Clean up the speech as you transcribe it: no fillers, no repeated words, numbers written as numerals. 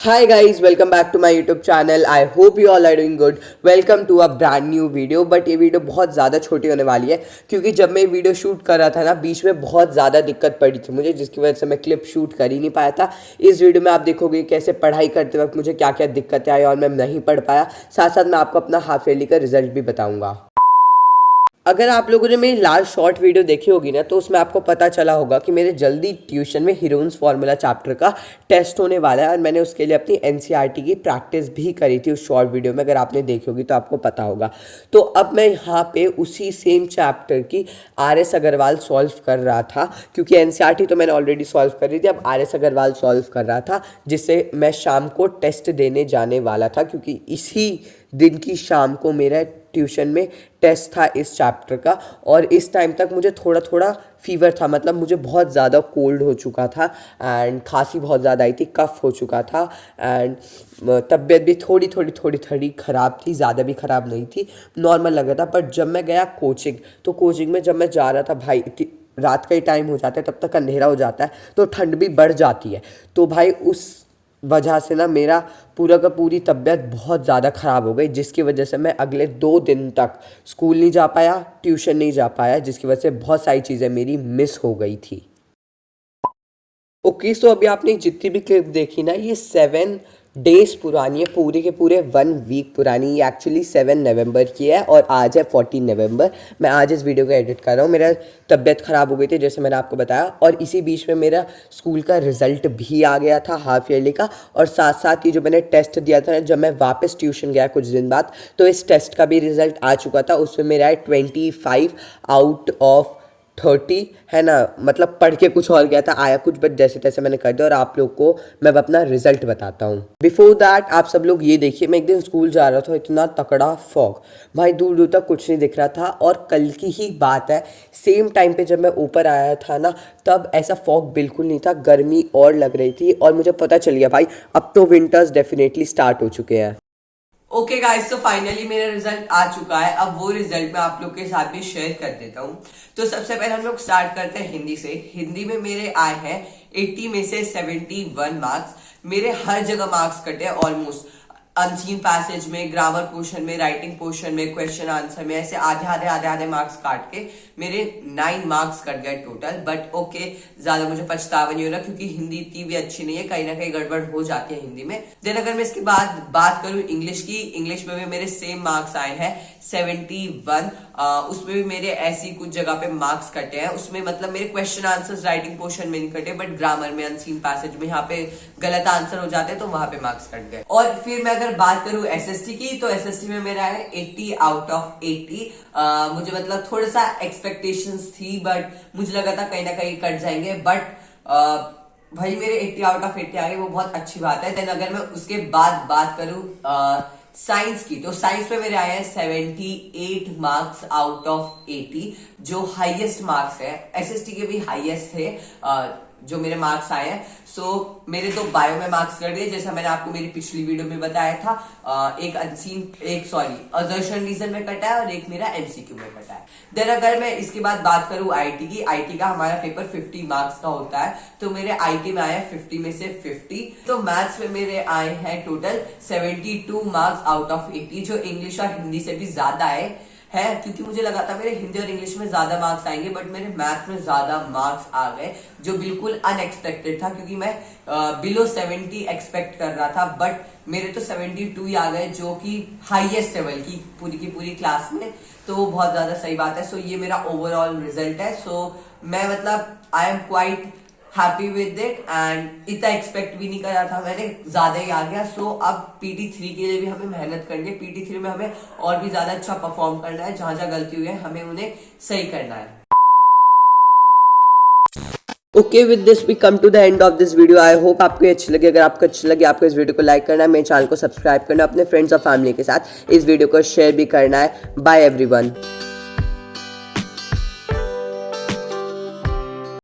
Hi guys, welcome back to my YouTube channel. I hope you all are doing good. Welcome to a brand new video. But ये video बहुत ज़्यादा छोटी होने वाली है क्योंकि जब मैं ये वीडियो शूट कर रहा था ना बीच में बहुत ज़्यादा दिक्कत पड़ी थी मुझे, जिसकी वजह से मैं क्लिप शूट कर ही नहीं पाया था। इस वीडियो में आप देखोगे कैसे पढ़ाई करते वक्त मुझे क्या क्या दिक्कतें आई और मैं नहीं पढ़ पाया। साथ साथ मैं आपको अपना हाफ ईयरली का रिजल्ट भी बताऊँगा। अगर आप लोगों ने मेरी लास्ट शॉर्ट वीडियो देखी होगी ना तो उसमें आपको पता चला होगा कि मेरे जल्दी ट्यूशन में हीरोइंस फार्मूला चैप्टर का टेस्ट होने वाला है और मैंने उसके लिए अपनी एनसीईआरटी की प्रैक्टिस भी करी थी उस शॉर्ट वीडियो में। अगर आपने देखी होगी तो आपको पता होगा। तो अब मैं यहाँ पे उसी सेम चैप्टर की आर.एस. अग्रवाल सॉल्व कर रहा था क्योंकि एनसीईआरटी तो मैंने ऑलरेडी सॉल्व कर रही थी। अब आर.एस. अग्रवाल सॉल्व कर रहा था जिससे मैं शाम को टेस्ट देने जाने वाला था क्योंकि इसी दिन की शाम को मेरा ट्यूशन में टेस्ट था इस चैप्टर का। और इस टाइम तक मुझे थोड़ा थोड़ा फीवर था, मतलब मुझे बहुत ज़्यादा कोल्ड हो चुका था एंड खांसी बहुत ज़्यादा आई थी, कफ हो चुका था एंड तबीयत भी थोड़ी ख़राब थी, ज़्यादा भी ख़राब नहीं थी, नॉर्मल लग रहा था। बट जब मैं गया कोचिंग तो कोचिंग में जब मैं जा रहा था भाई रात का ही टाइम हो जाता है, तब तक अंधेरा हो जाता है तो ठंड भी बढ़ जाती है। तो भाई उस वजह से ना मेरा पूरा का पूरी तबीयत बहुत ज़्यादा ख़राब हो गई, जिसकी वजह से मैं अगले 2 दिन तक स्कूल नहीं जा पाया, ट्यूशन नहीं जा पाया, जिसकी वजह से बहुत सारी चीज़ें मेरी मिस हो गई थी। ओके, सो अभी आपने जितनी भी क्लिप देखी ना ये 7 डेज पुरानी है, पूरे के पूरे 1 वीक पुरानी। ये एक्चुअली 7 नवंबर की है और आज है 14 नवंबर। मैं आज इस वीडियो को एडिट कर रहा हूँ। मेरा तबीयत ख़राब हो गई थी जैसे मैंने आपको बताया, और इसी बीच में मेरा स्कूल का रिज़ल्ट भी आ गया था हाफ ईयरली का। और साथ साथ ही जो मैंने टेस्ट दिया था जब मैं वापस ट्यूशन गया कुछ दिन बाद, तो इस टेस्ट का भी रिज़ल्ट आ चुका था। उसमें मेरा है 25 आउट ऑफ 30, है ना। मतलब पढ़ के कुछ और गया था, आया कुछ, बट जैसे तैसे मैंने कर दिया। और आप लोग को मैं अपना रिजल्ट बताता हूँ। बिफोर दैट आप सब लोग ये देखिए, मैं एक दिन स्कूल जा रहा था, इतना तकड़ा फॉग, भाई दूर दूर तक कुछ नहीं दिख रहा था। और कल की ही बात है, सेम टाइम पे जब मैं ऊपर आया था ना तब ऐसा फॉग बिल्कुल नहीं था, गर्मी और लग रही थी। और मुझे पता चल गया भाई अब तो विंटर्स डेफिनेटली स्टार्ट हो चुके हैं। ओके गाइस, तो फाइनली मेरा रिजल्ट आ चुका है। अब वो रिजल्ट मैं आप लोग के साथ भी शेयर कर देता हूँ। तो सबसे पहले हम लोग स्टार्ट करते हैं हिंदी से। हिंदी में मेरे आए हैं 80 में से 71 मार्क्स। मेरे हर जगह मार्क्स कटे ऑलमोस्ट, अनसीन पैसेज में, ग्रामर पोर्शन में, राइटिंग पोर्शन में, क्वेश्चन आंसर में, ऐसे आधे आधे मार्क्स काट के मेरे 9 मार्क्स कट गए टोटल। बट ओके, ज्यादा मुझे पछतावा नहीं हो रहा क्योंकि हिंदी इतनी भी अच्छी नहीं है, कहीं ना कहीं गड़बड़ हो जाती है हिंदी में। देन अगर मैं इसके बाद बात करूं इंग्लिश की, इंग्लिश में भी मेरे सेम मार्क्स आए हैं 71। उसमें भी मेरे ऐसी कुछ जगह पे मार्क्स कटे हैं। उसमें मतलब मेरे क्वेश्चन आंसर्स राइटिंग पोर्शन में नहीं कटे, बट ग्रामर में, अनसीन पैसेज में यहाँ पे गलत आंसर हो जाते हैं तो वहां पे मार्क्स कट गए। और फिर मैं अगर बात करूं एसएसटी की, तो एसएसटी में मेरा है 80 आउट ऑफ 80। मुझे मतलब थोड़ा सा एक्सपेक्टेशंस थी, बट मुझे लगा था कहीं ना कहीं कट जाएंगे, बट भाई मेरे 80 आउट ऑफ 80 आ गए, वो बहुत अच्छी बात है। देन अगर मैं उसके बाद बात करूं साइंस की, तो साइंस में मेरे आए हैं 78 मार्क्स आउट ऑफ 80, जो हाईएस्ट मार्क्स है। एसएसटी के भी हाईएस्ट थे जो मेरे मार्क्स आए हैं। सो मेरे तो बायो में मार्क्स कट गए, जैसा मैंने आपको मेरी पिछली वीडियो में बताया था। एक असर्शन रीजन में कटा है और एक मेरा एमसीक्यू में कटा है। देन अगर मैं इसके बाद बात करूं आईटी की, आईटी का हमारा पेपर 50 मार्क्स का होता है, तो मेरे आईटी में आया 50 में से 50। तो मैथ्स में मेरे आए हैं टोटल 72 मार्क्स आउट ऑफ 80, जो इंग्लिश और हिंदी से भी ज्यादा है क्योंकि मुझे लगा था मेरे हिंदी और इंग्लिश में ज्यादा मार्क्स आएंगे, बट मेरे मैथ्स में ज्यादा मार्क्स आ गए, जो बिल्कुल अनएक्सपेक्टेड था क्योंकि मैं बिलो 70 एक्सपेक्ट कर रहा था। बट मेरे तो 72 ही आ गए, जो कि हाईएस्ट लेवल की पूरी क्लास में। तो वो बहुत ज्यादा सही बात है। सो ये मेरा ओवरऑल रिजल्ट है। सो मैं मतलब I am quite happy with it and इतना एक्सपेक्ट भी नहीं करा था मैंने, ज्यादा ही आ गया। सो अब PT3 के लिए भी हमें मेहनत करनी है। PT3 में हमें और भी ज्यादा अच्छा परफॉर्म करना है, जहां जहां गलती हुई है हमें उन्हें सही करना है। Okay, with this we come to the end of this video. I hope आपको अच्छी लगी। अगर आपको अच्छी लगी, आपको इस वीडियो को लाइक करना है, मेरे चैनल को सब्सक्राइब करना है, अपने फ्रेंड्स और फैमिली के साथ इस वीडियो को शेयर भी करना है। Bye everyone.